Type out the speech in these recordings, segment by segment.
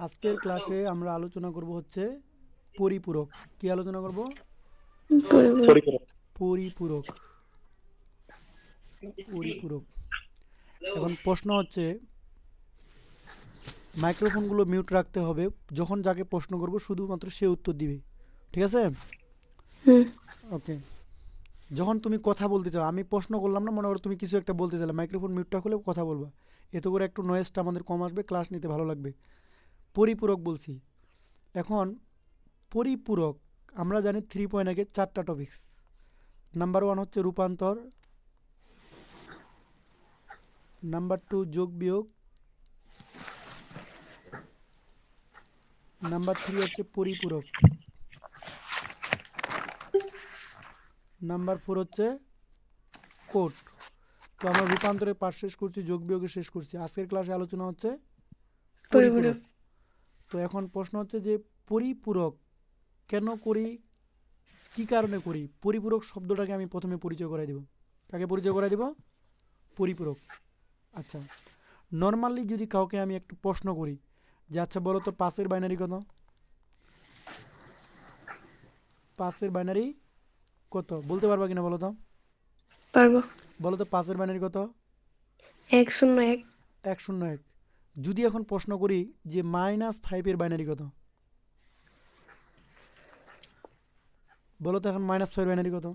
আজকের ক্লাসে আমরা আলোচনা করব হচ্ছে পরিপূরক। কি আলোচনা করব? পরিপূরক। পরিপূরক। পরিপূরক। এখন প্রশ্ন হচ্ছে, মাইক্রোফোনগুলো মিউট রাখতে হবে। যখন যাকে প্রশ্ন করব শুধুমাত্র সে উত্তর দিবে, ঠিক আছে? হুম। ওকে। যখন তুমি কথা বলতে চাও, আমি প্রশ্ন করলাম না, মনে করো তুমি কিছু একটা বলতে চাইলে, মাইক্রোফোন মিউটটা খুলে কথা বলবা। এতে করে একটু নয়েজটা আমাদের কম আসবে, ক্লাস নিতে ভালো লাগবে। পরিপূরক বলছি। এখন পরিপূরক আমরা জানি 3.1 চারটা টপিকস। নাম্বার 1 হচ্ছে রূপান্তর, নাম্বার 2 যোগ বিয়োগ, নাম্বার 3 হচ্ছে পরিপূরক, নাম্বার 4 হচ্ছে কোড। তো আমরা রূপান্তরের পাঠ শেষ করছি, যোগ বিয়োগের শেষ করছি। আজকের ক্লাসে আলোচনা হচ্ছে পরিপূরক। পরিপূরক। তো এখন প্রশ্ন হচ্ছে যে পরিপূরক কেন করি, কি কারণে করি? পরিপূরক শব্দটাকে আমি প্রথমে পরিচয় করাই দেব। কাকে পরিচয় করাই দেব? পরিপূরক। আচ্ছা, নর্মালি যদি কাউকে আমি একটু প্রশ্ন করি যে আচ্ছা বলো তো 5-এর বাইনারি কত? 5-এর বাইনারি কত বলতে পারবা কিনা বলো তো? পারবো। বলো তো 5-এর বাইনারি কত? 101। 101। যদি এখন প্রশ্ন করি যে -5-এর বাইনারি কত, বলো তো এখন -5 বাইনারি কত?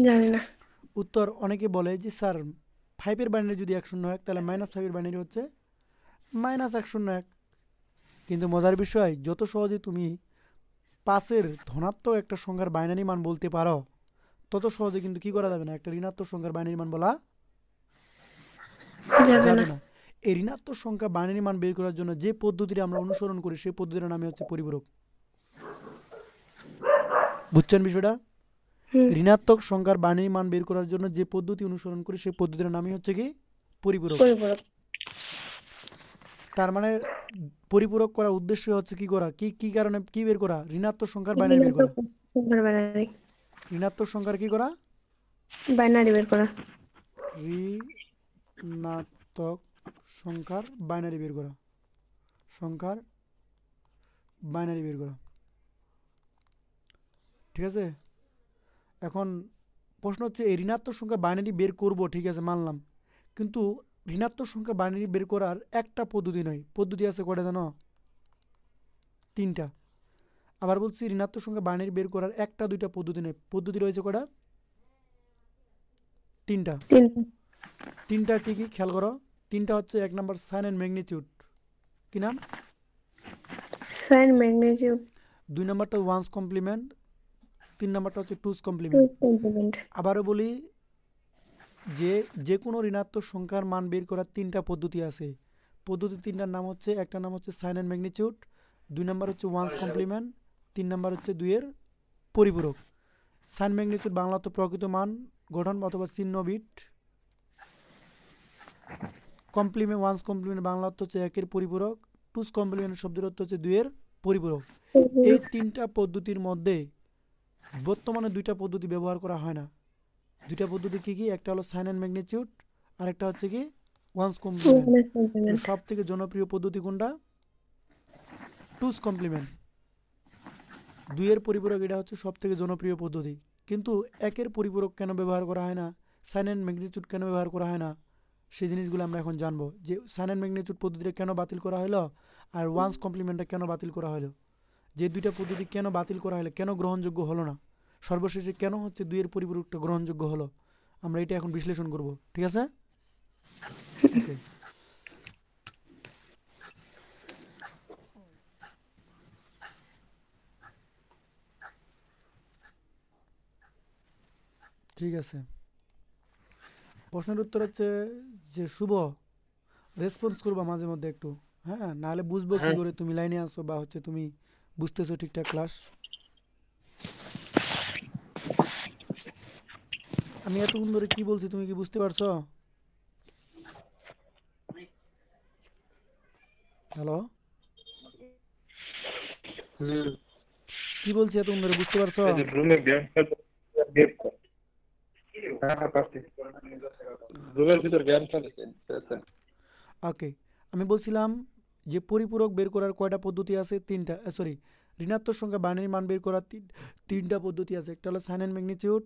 জানি না। উত্তর অনেকে বলে যে স্যার 5-এর বাইনারি যদি 101 তাহলে -5-এর বাইনারি হচ্ছে -101। কিন্তু মজার বিষয়, যত সহজে তুমি 5-এর ধনাত্মক একটা সংখ্যার বাইনারি মান বলতে পারো, তত সহজে কিন্তু কি করা যাবে না, একটা ঋণাত্মক সংখ্যার বাইনারি মান বলা যাবে না। যাবে না। এই ঋণাত্মক সংখ্যা বাইনারি মান বের করার জন্য যে পদ্ধতিটা আমরা অনুসরণ করি সেই পদ্ধতির নামই হচ্ছে পরিপূরক। বুঝছেন বিষয়টা? হুম। ঋণাত্মক সংখ্যার বাইনারি মান বের করার জন্য যে পদ্ধতি অনুসরণ করি সেই পদ্ধতির নামই হচ্ছে কি? পরিপূরক। পরিপূরক। তার মানে পরিপূরক করার উদ্দেশ্য হচ্ছে কি করা, কি কি কারণে কি বের করা? ঋণাত্মক সংখ্যার বাইনারি বের করা। সংখ্যার বাইনারি। ঋণাত্মক সংখ্যার কি করা? বাইনারি বের করা। ঋণাত্মক সংখ্যার বাইনারি বের করা। সংখ্যার বাইনারি বের করা, ঠিক আছে? এখন প্রশ্ন হচ্ছে এই ঋণাত্মক সংখ্যা বাইনারি বের করব, ঠিক আছে মানলাম, কিন্তু ঋণাত্মক সংখ্যা বাইনারি বের করার একটা পদ্ধতি নয়, পদ্ধতি আছে কয়টা জানো? 3টা। আবার বলছি ঋণাত্মক সংখ্যা বাইনারি বের করার একটা দুইটা পদ্ধতি নয়, পদ্ধতি রয়েছে কয়টা? 3টা। তিনটা। 3টা কি কি খেয়াল করো। 3টা হচ্ছে 1 নাম্বার সাইন অ্যান্ড ম্যাগনিটিউড, কি নাম? Sign magnitude. 2 নাম্বারটা ওয়ান্স কমপ্লিমেন্ট, 3 নাম্বারটা হচ্ছে টুস কমপ্লিমেন্ট। কমপ্লিমেন্ট। আবারও বলি যে যে কোনো ঋণাত্মক সংখ্যার মান বের করার 3টা পদ্ধতি আছে। পদ্ধতি 3টার নাম হচ্ছে, একটা নাম হচ্ছে সাইন অ্যান্ড ম্যাগনিটিউড, 2 নাম্বার হচ্ছে ওয়ান্স কমপ্লিমেন্ট, 3 নাম্বার হচ্ছে 2-এর পরিপূরক। সাইন ম্যাগনিটিউড বাংলা অর্থ প্রকৃত মান, গঠন অথবা চিহ্ন bit. Complement one's complement Bangla অর্থ হচ্ছে 1-এর পরিপূরক। টুস কমপ্লিমেন্ট শব্দের অর্থ হচ্ছে 2-এর পরিপূরক। এই 3টা পদ্ধতির মধ্যে বর্তমানে 2টা পদ্ধতি ব্যবহার করা হয় না। 2টা পদ্ধতি কি কি? একটা হলো সাইন অ্যান্ড ম্যাগনিটিউড, আর একটা হচ্ছে কি ওয়ান্স কমপ্লিমেন্ট। তাহলে কমপ্লিমেন্ট। সব থেকে জনপ্রিয় পদ্ধতি কোনটা? টুস কমপ্লিমেন্ট। 2-এর পরিপূরক এটা হচ্ছে সব থেকে জনপ্রিয় পদ্ধতি। কিন্তু 1-এর পরিপূরক কেন ব্যবহার করা হয় না, সাইন অ্যান্ড ম্যাগনিটিউড কেন ব্যবহার করা হয় না, সেই জিনিসগুলো আমরা এখন জানবো। যে সাইন অ্যান্ড ম্যাগনিটিউড পদ্ধতিটা কেন বাতিল করা হলো, আর ওয়ান্স কমপ্লিমেন্টটা কেন বাতিল করা হলো, যে 2টা পদ্ধতি কেন বাতিল করা হলো, কেন গ্রহণযোগ্য হলো না, সর্বশেষে কেন হচ্ছে 2-এর পরিপূরকটা গ্রহণযোগ্য হলো, আমরা এটা এখন বিশ্লেষণ করব, ঠিক আছে? ওকে, ঠিক আছে। প্রশ্নের উত্তর হচ্ছে যে শুভ রেসপন্স করবা মাঝে মধ্যে একটু, হ্যাঁ, নাহলে বুঝবো কি করে তুমি লাইনে আসো বা হচ্ছে তুমি বুঝতেছো ঠিকঠাক ক্লাস। আমি এতক্ষণ ধরে কি বলছি তুমি কি বুঝতে পারছো? হ্যালো, হুম। কি বলছি এতক্ষণ ধরে বুঝতে পারছো? এই যে রুমে গেম হ্যাঁ হ্যাঁ পারছি। রুমের ভিতর গেম চলেছে। ওকে, আমি বলছিলাম যে পরিপূরক বের করার কয়টা পদ্ধতি আছে? তিনটা। সরি, ঋণাত্মক সংখ্যা বাইনারি মান বের করার তিনটা পদ্ধতি আছে। একটা হলো sign and magnitude,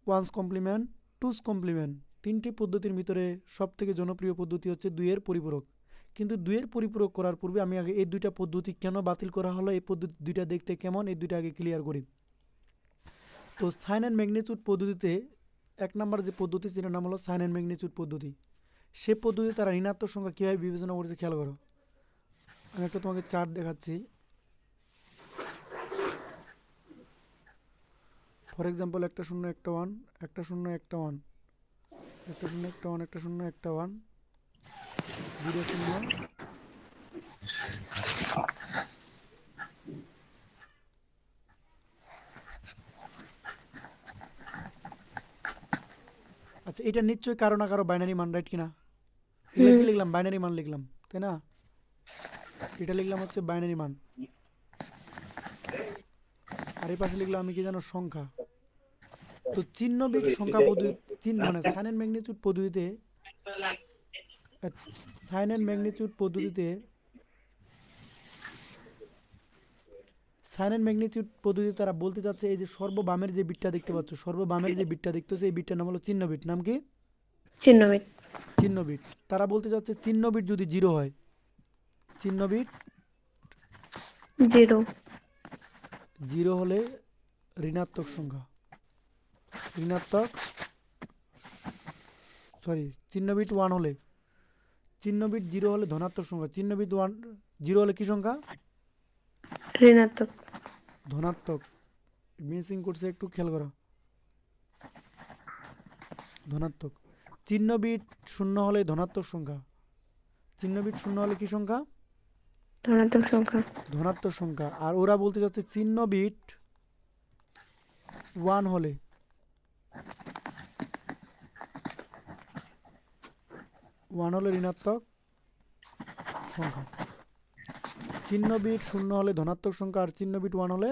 one's complement, two's complement. তিনটি পদ্ধতির ভিতরে সবথেকে জনপ্রিয় পদ্ধতি হচ্ছে দুইয়ের পরিপূরক। কিন্তু দুইয়ের পরিপূরক করার পূর্বে আমি আগে এই দুইটা পদ্ধতি কেন বাতিল করা হলো, এই পদ্ধতি দুইটা দেখতে কেমন, এই দুইটা আগে ক্লিয়ার করি। তো সাইন অ্যান্ড ম্যাগনিটিউড পদ্ধতিতে এক নম্বর যে পদ্ধতি সেটার নাম হলো সাইন অ্যান্ড ম্যাগনিটিউড পদ্ধতি। সে পদ্ধতিতে তারা ঋণাত্মক সংখ্যা কীভাবে বিবেচনা করছে খেয়াল করো। আমি একটা তোমাকে চার্ট দেখাচ্ছি। For example, 1 0 1 1, 1 0 1 1, 1 0 1 1, 1 0 1 1, 0 0। আচ্ছা, এটা নিশ্চয়ই কারো না কারো বাইনারি মান, রাইট কিনা? এগুলো কি লিখলাম? বাইনারি মান লিখলাম, তাই না? এটা লিখলাম হচ্ছে বাইনারি মান, আর এই পাশে লিখলাম আমি কি জানো, সংখ্যা। তো চিহ্ন বিট সংখ্যা পদ্ধতি মানে সাইন অ্যান্ড ম্যাগনিটিউড পদ্ধতিতে, সাইন অ্যান্ড ম্যাগনিটিউড পদ্ধতিতে সাইন অ্যান্ড ম্যাগনিটিউড পদ্ধতিতে তারা বলতে চাচ্ছে এই যে সর্ববামের যে বিটটা দেখতে পাচ্ছ, সর্ববামের যে বিটটা দেখতেছো, এই বিটটার নাম হলো চিহ্ন বিট। নাম কি? চিহ্ন বিট। চিহ্ন বিট। তারা বলতে চাচ্ছে চিহ্ন বিট যদি 0 হয়, চিহ্ন বিট 0 0 হলে ঋণাত্মক সংখ্যা, ঋণাত্মক, সরি, চিহ্ন বিট 1 হলে, চিহ্ন বিট 0 হলে ধনাত্মক সংখ্যা, চিহ্ন বিট 0 হলে কি সংখ্যা? ঋণাত্মক। ধনাত্মক। মিসিং করছে, একটু খেয়াল করো। ধনাত্মক। চিহ্ন বিট 0 হলে ধনাত্মক সংখ্যা, চিহ্ন বিট 0 হলে কি সংখ্যা? ধনাত্মক সংখ্যা। ধনাত্মক সংখ্যা। আর ওরা বলতে চাচ্ছে চিহ্ন বিট 1 হলে, 1 হলে ঋণাত্মক সংখ্যা। চিহ্ন বিট 0 হলে ধনাত্মক সংখ্যা, আর চিহ্ন বিট 1 হলে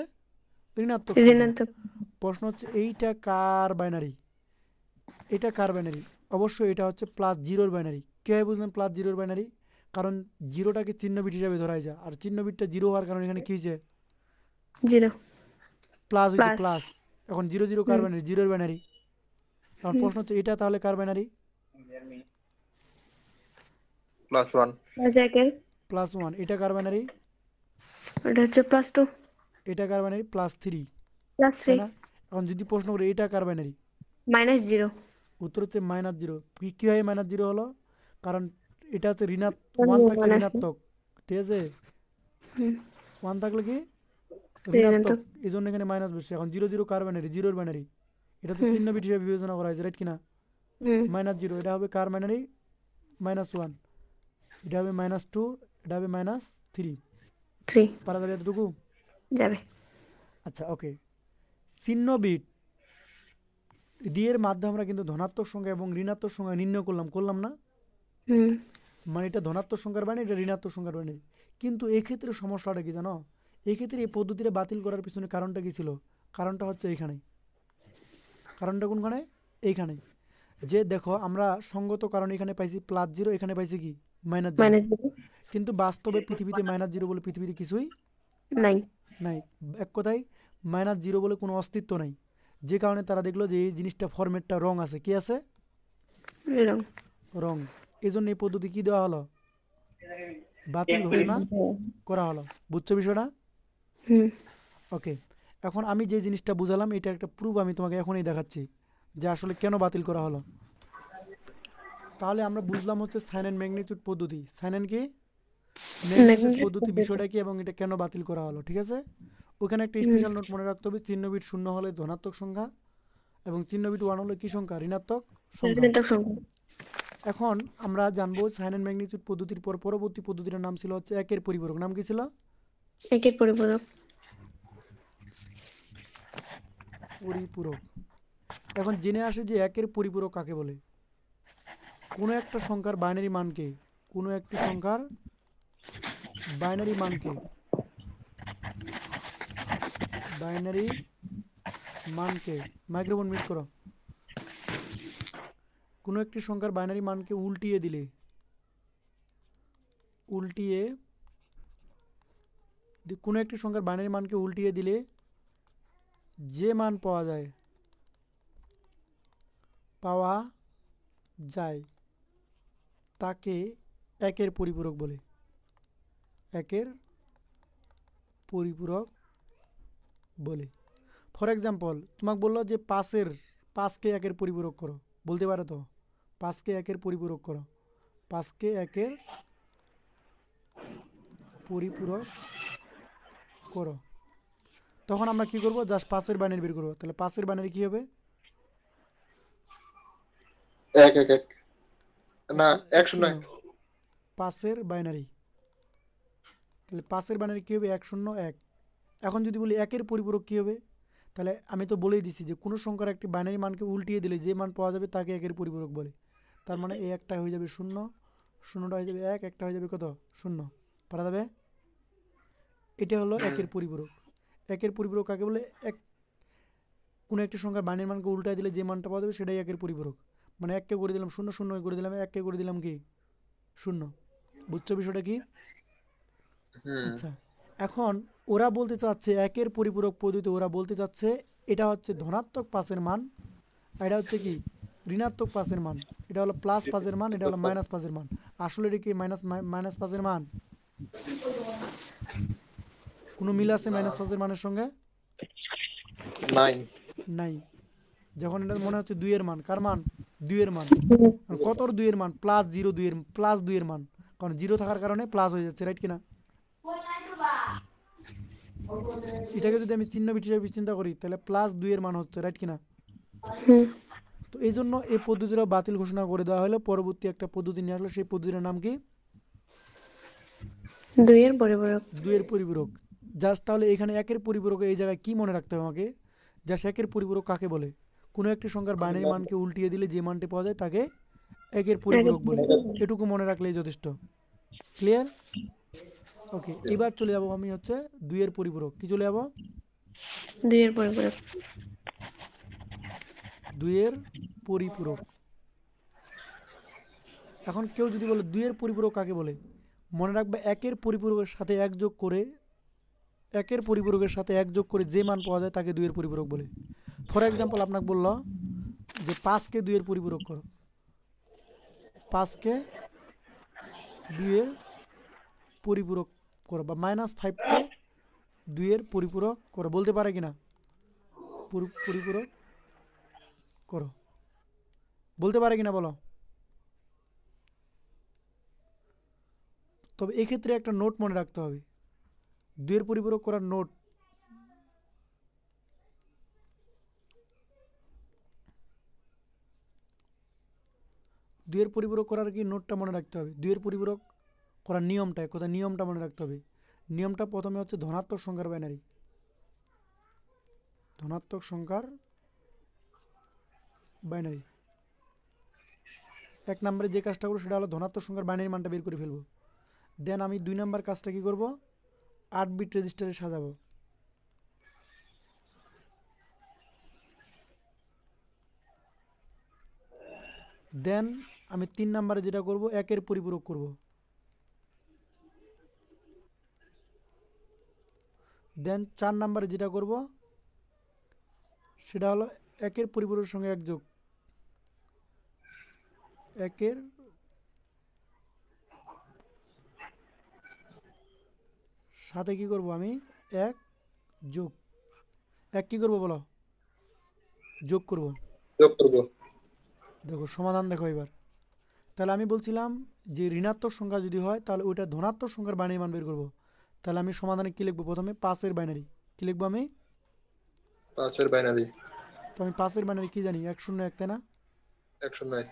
ঋণাত্মক সংখ্যা। ঋণাত্মক। প্রশ্ন হচ্ছে এইটা কার বাইনারি? এটা কার বাইনারি? অবশ্যই এটা হচ্ছে প্লাস জিরোর বাইনারি। কীভাবে বুঝলেন প্লাস জিরোর বাইনারি? কারণ জিরোটাকে চিহ্ন বিট হিসাবে ধরা যায়, আর চিহ্ন বিটটা 0 হওয়ার কারণে এখানে কি হয়েছে? 0 প্লাস হয়েছে, প্লাস। প্লাস। এখন 0 0 কার বাইনারি? জিরোর বাইনারি। এখন প্রশ্ন হচ্ছে এটা তাহলে কার বাইনারি? +1 প্লাস 1। এটা কার বাইনারি? এটা হচ্ছে +2 এটা কার বাইনারি? প্লাস 3, তাই +3 না? এখন যদি প্রশ্ন করি এটা কার বাইনারি, -0 উত্তর হচ্ছে -0। কীভাবে -0 হলো? কারণ এটা হচ্ছে 1 থাকলে -1 ঋণাত্মক, ঠিক আছে? হুম 1 থাকলে কি? ঋণাত্মক। ঋণাত্মক। এই জন্য এখানে মাইনাস বসছে। এখন 0 0 কার বাইনারি? জিরোর বাইনারি। এটা তো চিহ্ন বিট হিসেবে বিবেচনা করা হয়েছে, রাইট কিনা? হুম -0, এটা হবে কার বাইনারি? -1। এটা হবে -2, এটা হবে -3। 3 পারা যাবে এতটুকু? যাবে। আচ্ছা, ওকে। চিহ্ন বিট দিয়ের মাধ্যমে আমরা কিন্তু ধনাত্মক সংখ্যা এবং ঋণাত্মক সংখ্যা নির্ণয় করলাম না? হুম মানে এটা ধনাত্মক সংখ্যার বাইনারি, এটা ঋণাত্মক সংখ্যার বাইনারি। কিন্তু এক্ষেত্রে সমস্যাটা কি জানো? এক্ষেত্রে এই পদ্ধতিটা বাতিল করার পিছনে কারণটা কি ছিল? কারণটা হচ্ছে এইখানে। কারণটা কোনখানে? এইখানে। যে দেখো আমরা সঙ্গত কারণ এখানে পাইছি +0, এখানে পাইছি কি? -0। -0 কিন্তু বাস্তবে পৃথিবীতে -0 বলে পৃথিবীতে কিছুই নাই। নাই। এক কথায় -0 বলে কোনো অস্তিত্ব নাই। যে কারণে তারা দেখলো যে এই জিনিসটা ফরম্যাটটা রং আছে। কি আছে? এরকম। রং। এই জন্য এই পদ্ধতি কি দেওয়া হলো? বাতিল ঘোষণা করা হলো। বুঝছো বিষয়টা? হুম ওকে। এখন আমি যে জিনিসটা বুঝালাম এটা একটা প্রুফ আমি তোমাকে এখনই দেখাচ্ছি যে আসলে কেন বাতিল করা হলো। তাহলে আমরা বুঝলাম হচ্ছে সাইন অ্যান্ড ম্যাগনিটিউড পদ্ধতি। সাইন অ্যান্ড কি? ম্যাগনিটিউড পদ্ধতি বিষয়টা কি এবং এটা কেন বাতিল করা হলো, ঠিক আছে? ওখানে একটা স্পেশাল নোট মনে রাখতে হবে, চিহ্ন বিট 0 হলে ধনাত্মক সংখ্যা এবং চিহ্ন বিট 1 হলে কি সংখ্যা? ঋণাত্মক সংখ্যা। ঋণাত্মক সংখ্যা। এখন আমরা জানবো সাইন অ্যান্ড ম্যাগনিটিউড পদ্ধতির পর পরবর্তী পদ্ধতিটার নাম ছিল হচ্ছে একের পরিপূরক। নাম কি ছিল? একের পরিপূরক। পরিপূরক। এখন জেনে আসে যে একের পরিপূরক কাকে বলে। কোনো একটা সংখ্যার বাইনারি মানকে, কোনো একটি সংখ্যার বাইনারি মানকে, বাইনারি মানকে, মাইক্রোফোন মিউট করো। কোনো একটি সংখ্যার বাইনারি মানকে উল্টিয়ে দিলে, উল্টিয়ে কোনো একটি সংখ্যার বাইনারি মানকে উল্টিয়ে দিলে যে মান পাওয়া যায় তাকে একের পরিপূরক বলে। একের পরিপূরক বলে। ফর এক্সাম্পল তোমাকে বললো যে পাঁচকে একের পরিপূরক করো, বলতে পারো তো, পাঁচকে একের পরিপূরক করো, পাঁচকে একের পরিপূরক করো। তখন আমরা কি করব, জাস্ট পাঁচের বাইনারি বের করবো। তাহলে পাঁচের বাইনারি কি হবে? এক এক এক না, এক 1 0 শূন্য। 1। পাঁচের বাইনারি, তাহলে পাঁচের বাইনারি কী হবে? 1 0 1। এখন যদি বলি একের পরিপূরক কী হবে, তাহলে আমি তো বলেই দিছি যে কোনো সংখ্যার একটি বাইনারি মানকে উল্টিয়ে দিলে যে মান পাওয়া যাবে তাকে একের পরিপূরক বলে। তার মানে এই একটা হয়ে যাবে 0, 0টা হয়ে যাবে 1, একটা হয়ে যাবে কত? 0। পারা যাবে? এটা হলো একের পরিপূরক। একের পরিপূরক কাকে বলে? কোনো একটি সংখ্যার বাইনারি মানকে উল্টায় দিলে যে মানটা পাওয়া যাবে সেটাই একের পরিপূরক। মানে এককে করে দিলাম 0, 0 করে দিলাম, এককে করে দিলাম কি 0। বুঝছো বিষয়টা কি? আচ্ছা, এখন ওরা বলতে চাচ্ছে একের পরিপূরক পদ্ধতি, ওরা বলতে চাচ্ছে এটা হচ্ছে ধনাত্মক পাঁচের মান, আর এটা হচ্ছে কি ঋণাত্মক পাঁচের মান। এটা হলো প্লাস পাঁচের মান, এটা হলো মাইনাস পাঁচের মান। আসলে এটা কি মাইনাস পাঁচের মান? কোনো মিল আছে মাইনাস পাঁচের মানের সঙ্গে? 9। নাই। যখন এটা মনে হচ্ছে দুইয়ের মান, কার মান? দুইয়ের মান। কতর দুইয়ের মান? প্লাস দুইয়ের মান, কারণ জিরো থাকার কারণে প্লাস হয়ে যাচ্ছে, রাইট কিনা? এটাকে যদি আমি চিহ্ন হিসেবে চিন্তা করি তাহলে প্লাস দুইয়ের মান হচ্ছে, রাইট কিনা? হুম। তো এই জন্য এই পদ্ধতিটা বাতিল ঘোষণা করে দেওয়া হলো, পরবর্তী একটা পদ্ধতি নিয়ে আসলো। সেই পদ্ধতির নাম কি? দুইয়ের পরিপূরক। দুইয়ের পরিপূরক। জাস্ট তাহলে এখানে একের পরিপূরক এই জায়গায় কি মনে রাখতে হবে আমাকে? জাস্ট একের পরিপূরক কাকে বলে? কোনো একটি সংখ্যার বাইনারি মানকে উল্টিয়ে দিলে যে মানটি পাওয়া যায় তাকে একের পরিপূরক বলে। এটুকু মনে রাখলেই যথেষ্ট। ক্লিয়ার? ওকে, এবার চলে যাবো আমি হচ্ছে দুইয়ের পরিপূরক। কি চলে যাবো? দুইয়ের পরিপূরক। দুইয়ের পরিপূরক। এখন কেউ যদি বলে দুইয়ের পরিপূরক কাকে বলে, মনে রাখবে একের পরিপূরকের সাথে এক যোগ করে, একের পরিপূরকের সাথে এক যোগ করে যে মান পাওয়া যায় তাকে দুইয়ের পরিপূরক বলে। ফর এক্সাম্পল আপনাকে বলল যে পাঁচকে দুইয়ের পরিপূরক করো, পাঁচকে দুইয়ের পরিপূরক করো, বা -5কে দুইয়ের পরিপূরক করো, বলতে পারে কিনা? পরিপূরক করো, বলতে পারে কিনা বলো? তবে এক্ষেত্রে একটা নোট মনে রাখতে হবে, দুইয়ের পরিপূরক করার নোট। দুইয়ের পরিপূরক করার কি নোটটা মনে রাখতে হবে? দুইয়ের পরিপূরক করার নিয়মটা, কোথায় নিয়মটা মনে রাখতে হবে। নিয়মটা প্রথমে হচ্ছে ধনাত্মক সংখ্যার বাইনারি, ধনাত্মক সংখ্যার বাইনারি। এক নম্বরে যে কাজটা করবো সেটা হলো ধনাত্মক সংখ্যার বাইনারি মানটা বের করে ফেলবো। দেন আমি 2 নম্বর কাজটা কি করব, 8 বিট রেজিস্টারে সাজাবো। দেন আমি 3 নম্বরে যেটা করব, একের পরিপূরক করব। দেন 4 নম্বরে যেটা করব সেটা হলো একের পরিপূরকের সঙ্গে এক যোগ, একের সাথে কি করব আমি, এক যোগ, এক কি করব বলো, যোগ করব। যোগ করব। দেখো সমাধান দেখো এবার। তাহলে আমি বলছিলাম যে ঋণাত্মক সংখ্যা যদি হয় তাহলে ওইটা ধনাত্মক সংখ্যার বাইনারি মান বের করব। তাহলে আমি সমাধানে কি লিখবো? প্রথমে 5-এর বাইনারি কি লিখবো আমি? 5 এর বাইনারি। তো আমি 5-এর বাইনারি কি জানি? 101, তাই না? 1 0 1।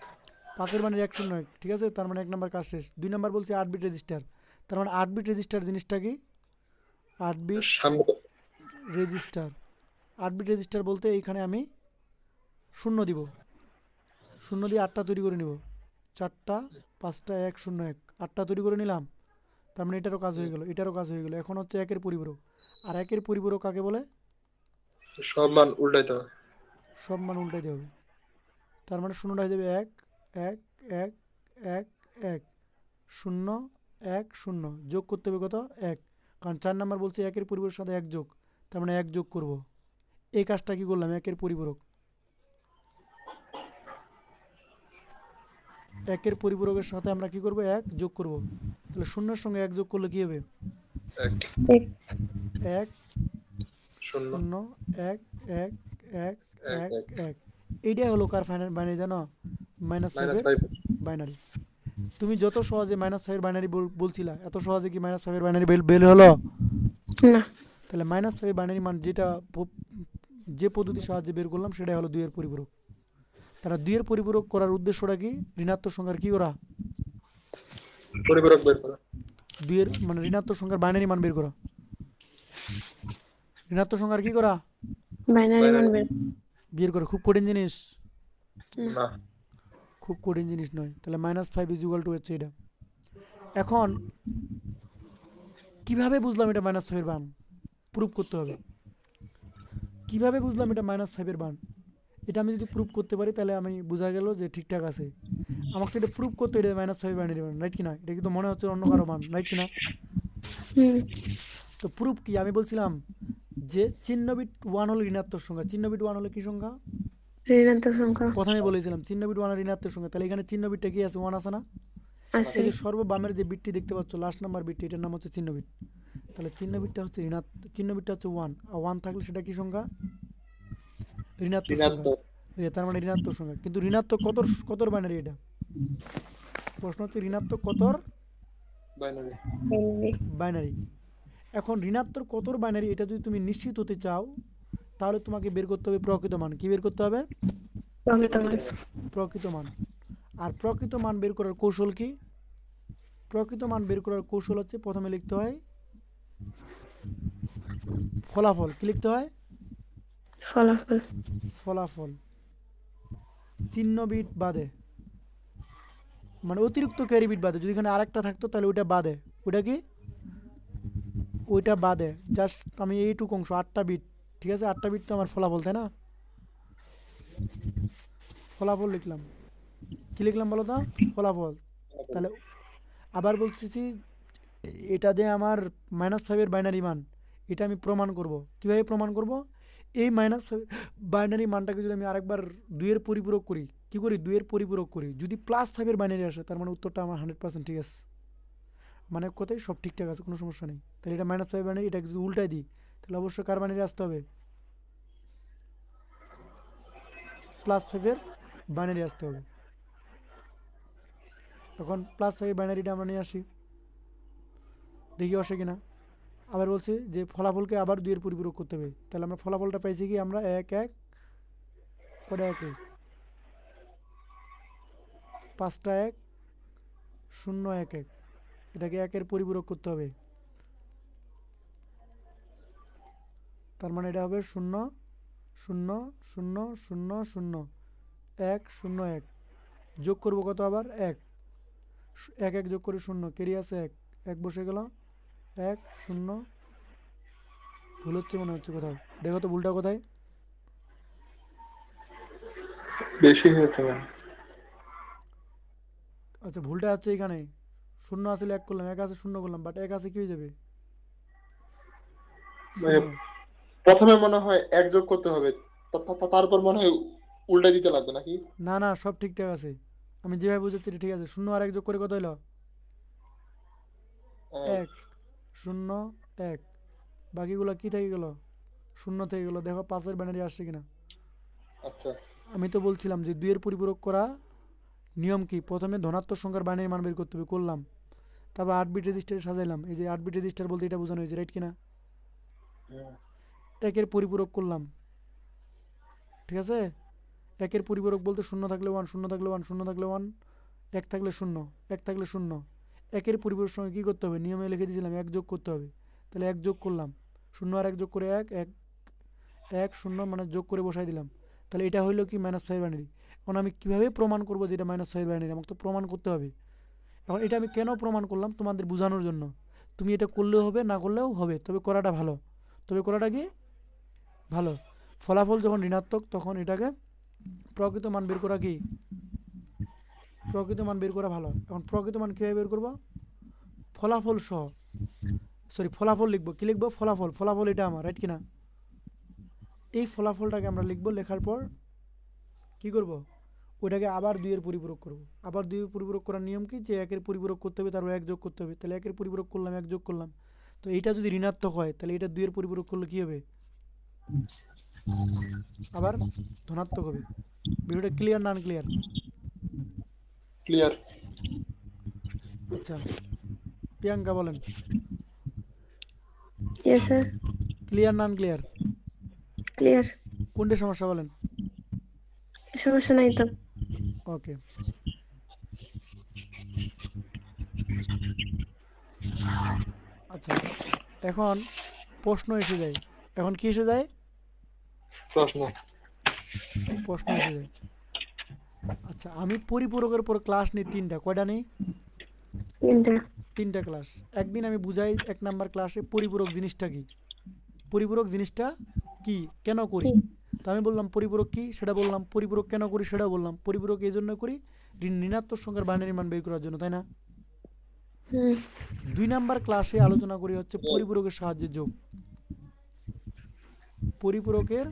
5-এর বাইনারি 101, ঠিক আছে। তার মানে 1 নম্বর কাজ শেষ। 2 নম্বর বলছি 8 বিট রেজিস্টার। তার মানে 8 বিট রেজিস্টার জিনিসটা কি? 8 বিট সামনে রেজিস্টার। 8 বিট রেজিস্টার বলতে এইখানে আমি শূন্য দিব, শূন্য দিয়ে 8টা তৈরি করে নিব, 4টা 5টা 1 0 1, 8টা তৈরি করে নিলাম। তার মানে এটারও কাজ হয়ে গেল, এটারও কাজ হয়ে গেল। এখন হচ্ছে একের পরিপূরক। আর একের পরিপূরক কাকে বলে? সব মান উল্টাইতে হবে। সব মান উল্টাইতে হবে। তার মানে শূন্যটা হয়ে যাবে 1 1 1 1 1 0 1 0 যোগ করতে হবে কত 1, কারণ 4 নাম্বার বলছে একের পরিপূরকের সাথে 1 যোগ, তার মানে 1 যোগ করব। এই কাজটা কি করলাম, একের পরিপূরক, একের পরিপূরকের সাথে আমরা কি করব 1 যোগ করব। তাহলে শূন্যের সঙ্গে 1 যোগ করলে কি হবে, 1 এক 1 0 0 1 1 1 1 1 1 1। এইটাই হলো কার বাইনারি জানো, -5 এর -5 বাইনারি। তুমি যত সহজে -5 এর বাইনারি বলছিলা, এত সহজে কি -5 এর বাইনারি বের হলো? না তাহলে -5 এর বাইনারি মান যেটা যে পদ্ধতির সাহায্যে বের করলাম সেটাই হলো 2 এর পরিপূরক। তারা 2 এর পরিপূরক করার উদ্দেশ্যটা কি, ঋণাত্মক সংখ্যার কি করা, পরিপূরক বের করা। 2 এর মানে ঋণাত্মক সংখ্যার বাইনারি মান বের করা। ঋণাত্মক সংখ্যার কি করা, বাইনারি মান বাইনারি বের করা। খুব কঠিন জিনিস, না, খুব কঠিন জিনিস নয়। তাহলে -5 ইজ ইকুয়াল টু হচ্ছে এটা। এখন কিভাবে বুঝলাম এটা -5 এর মান, প্রুফ করতে হবে। কিভাবে বুঝলাম এটা -5 এর মান, এটা আমি যদি প্রুফ করতে পারি তাহলে আমি বোঝা গেল যে ঠিকঠাক আছে। আমাকে তো এটা প্রুফ করতে, এটা -5 বাইনারি মান, রাইট কিনা? এটা কিন্তু মনে হচ্ছে অন্য কারো মান, রাইট কিনা? হুম তো প্রুফ কি, আমি বলছিলাম যে চিহ্ন বিট 1 হলো ঋণাত্মক সংখ্যা। চিহ্ন বিট 1 হলো কি সংখ্যা, ঋণাত্মক সংখ্যা প্রথমে বলেছিলাম চিহ্ন বিট 1 ঋণাত্মক সংখ্যা। তাহলে এখানে চিহ্ন বিটটা কি আছে, 1 আছে না? আছে এই যে সর্ববামের যে বিটটি দেখতে পাচ্ছ, লাস্ট নাম্বার বিটটি, এটার নাম হচ্ছে চিহ্ন বিট। তাহলে চিহ্ন বিটটা হচ্ছে চিহ্ন বিটটা হচ্ছে 1, আর 1 থাকলে সেটা কি সংখ্যা, ঋণাত্মক সংখ্যা। ঋণাত্মক তার মানে ঋণাত্মক সংখ্যা। কিন্তু ঋণাত্মক কতর বাইনারি এটা, প্রশ্ন হচ্ছে ঋণাত্মক কতর বাইনারি। Binary binary. এখন ঋণাত্মক কতর বাইনারি এটা যদি তুমি নিশ্চিত হতে চাও, তাহলে তোমাকে বের করতে হবে প্রকৃত মান। কি বের করতে হবে, প্রকৃত মান প্রকৃত মান। আর প্রকৃত মান বের করার কৌশল কি, প্রকৃত মান বের করার কৌশল হচ্ছে প্রথমে লিখতে হয় ফলাফল। কি লিখতে হয়, ফলাফল ফলাফল। চিহ্ন বিট বাদে, মানে অতিরিক্ত ক্যারি বিট বাদে। যদি এখানে আরেকটা থাকতো তাহলে ওইটা বাদে, ওইটা কি, ওইটা বাদে। জাস্ট আমি এইটুকু অংশ 8টা বিট, ঠিক আছে, 8টা বিট তো আমার ফলাফল, তাই না? ফলাফল লিখলাম। কি লিখলাম বলো তো, ফলাফল। তাহলে আবার বলতেছি, এটা যে আমার -5 এর বাইনারি মান, এটা আমি প্রমাণ করব। কিভাবে প্রমাণ করব, এই -5 বাইনারি মানটাকে যদি আমি আরেকবার 2 এর পরিপূরক করি, কি করি, 2 এর পরিপূরক করি, যদি +5 এর বাইনারি আসে, তার মানে উত্তরটা আমার 100% ঠিক আছে। মানে কোথায় সব ঠিকঠাক আছে, কোনো সমস্যা নেই। তাহলে এটা -5 বাইনারি, এটা যদি উল্টাই দিই তাহলে অবশ্যই কার বাইনারি আসতে হবে, +5 এর বাইনারি আসতে হবে। এখন +5 বাইনারিটা আমরা নিয়ে আসি, দেখি আসে কিনা। আবার বলছি যে ফলাফলকে আবার 2 এর পরিপূরক করতে হবে। তাহলে আমরা ফলাফলটা পাইছি কি, আমরা 1 1 কটা 1 5টা 1 0 1 1, এটাকে 1 এর পরিপূরক করতে হবে। তার মানে এটা হবে 0 0 0 0 0 1 0 1। যোগ করবো কত, আবার 1 1 1 যোগ করে 0, কেরি আছে 1 1 বসে গেল, 1 0। ভুল হচ্ছে মনে হচ্ছে কোথাও, দেখো তো ভুলটা কোথায়। বেশি হয়েছে মানে আচ্ছা, ভুলটা হচ্ছে এখানে, 0 আসলে 1 করলাম, 1 আছে 0 করলাম, বাট 1 আছে কি হয়ে যাবে, মানে 0। প্রথমে মনে হয় 1 যোগ করতে হবে, তারপর মনে হয় উল্টা দিতে লাগবে নাকি? না না, সব ঠিকঠাক আছে, আমি যেভাবে বুঝাচ্ছি এটা ঠিক আছে। 0 আর 1 যোগ করে কত হলো, 1 1 0 1, বাকিগুলো কি থেকে গেল, 0 থেকে গেল। দেখো 5 এর বাইনারি আসছে কিনা। আচ্ছা আমি তো বলছিলাম যে 2 এর পরিপূরক করা নিয়ম কি, প্রথমে ধনাত্মক সংখ্যার বাইনারি মান বের করতে হবে, করলাম। তারপর 8 বিট রেজিস্টারে সাজাইলাম, এই যে 8 বিট রেজিস্টার বলতে এটা বোঝানো হয়েছে, রাইট কিনা? হুম, 1 এর পরিপূরক করলাম, ঠিক আছে। 1 এর পরিপূরক বলতে 0 থাকলে 1, 0 থাকলে 1, 0 থাকলে 1, 1 থাকলে 0, 1 থাকলে 0। 1 এর পরিপূরকের সঙ্গে কী করতে হবে, নিয়মে লিখে দিয়েছিলাম 1 যোগ করতে হবে। তাহলে 1 যোগ করলাম, 0 আর 1 যোগ করে 1 1 1 0, মানে যোগ করে বসাই দিলাম। তাহলে এটা হইলো কি, -5 বাইনারি। এখন আমি কীভাবে প্রমাণ করবো যে এটা -5 বাইনারি, আমাকে তো প্রমাণ করতে হবে। এখন এটা আমি কেন প্রমাণ করলাম, তোমাদের বোঝানোর জন্য। তুমি এটা করলেও হবে, না করলেও হবে, তবে করাটা ভালো। তবে করাটা কি ভালো। ফলাফল যখন ঋণাত্মক তখন এটাকে প্রকৃত মান বের করা কি, প্রকৃত মান বের করা ভালো। এখন প্রকৃত মান কীভাবে বের করবো, ফলাফল সহ, সরি ফলাফল লিখবো, কি লিখবো? ফলাফল। ফলাফল এটা আমার, রাইট কিনা? এই ফলাফলটাকে আমরা লিখবো, লেখার পর কি করব? ওইটাকে আবার 2-এর পরিপূরক করব। আবার 2-এর পরিপূরক করার নিয়ম কি? যে 1-এর পরিপূরক করতে হবে, তারপর 1 যোগ করতে হবে। তাহলে 1-এর পরিপূরক করলাম, 1 যোগ করলাম। তো এইটা যদি ঋণাত্মক হয় তাহলে এটা 2-এর পরিপূরক করলে কি হবে? আবার ধনাত্মক হবে। ভিডিওটা ক্লিয়ার না আনক্লিয়ার? ক্লিয়ার। আচ্ছা, প্রিয়াঙ্কা বলেন, ইয়েস স্যার। ক্লিয়ার না আনক্লিয়ার? ক্লিয়ার। কোনটা সমস্যা বলেন? সমস্যা নাই তো। ওকে, আচ্ছা এখন প্রশ্ন এসে যায়। এখন কি এসে যায়? প্রশ্ন। প্রশ্ন এসে যায়। আচ্ছা, আমি পরিপূরকের পর ক্লাস নিই 3টা। কয়টা নেই? 3টা। 3টা ক্লাস। একদিন আমি বুঝাই 1 নাম্বার ক্লাসে পরিপূরক জিনিসটা কি, পরিপূরক জিনিসটা কি, কেন করি। তো আমি বললাম পরিপূরক কি সেটা বললাম, পরিপূরক কেন করি সেটা বললাম। পরিপূরক এই জন্য করি ঋণাত্মক সংখ্যার বাইনারি মান বের করার জন্য, তাই না? 2 নাম্বার ক্লাসে আলোচনা করি হচ্ছে পরিপূরকের সাহায্যে যোগ। পরিপূরকের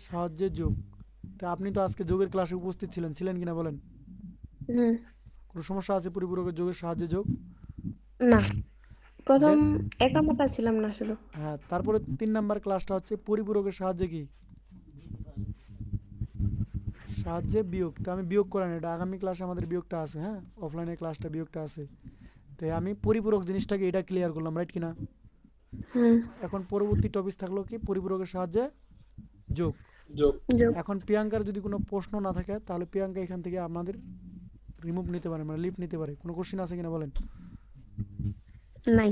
সাহায্যে যোগ। তা আপনি তো আজকে যোগের ক্লাসে উপস্থিত ছিলেন, ছিলেন কিনা বলেন? কোনো সমস্যা আছে পরিপূরকের যোগের সাহায্যে যোগ? না, প্রথম একামতা ছিলাম না শুধু। হ্যাঁ, তারপরে 3 নাম্বার ক্লাসটা হচ্ছে পরিপূরকের সাহায্যে কি, সাহায্যে বিয়োগ। তো আমি বিয়োগ করাই না, এটা আগামী ক্লাসে আমাদের বিয়োগটা আছে। হ্যাঁ, অফলাইনে ক্লাসটা বিয়োগটা আছে। তাই আমি পরিপূরক জিনিসটাকে এটা ক্লিয়ার করলাম, রাইট কিনা? এখন পরবর্তী টপিক থাকলো কি? পরিপূরকের সাহায্যে যোগ। যোগ। এখন প্রিয়াঙ্কার যদি কোনো প্রশ্ন না থাকে তাহলে প্রিয়াঙ্কা এখান থেকে আমাদের রিমুভ নিতে পারে, মানে লিভ নিতে পারে। কোনো কোশ্চেন আছে কিনা বলেন? নাই।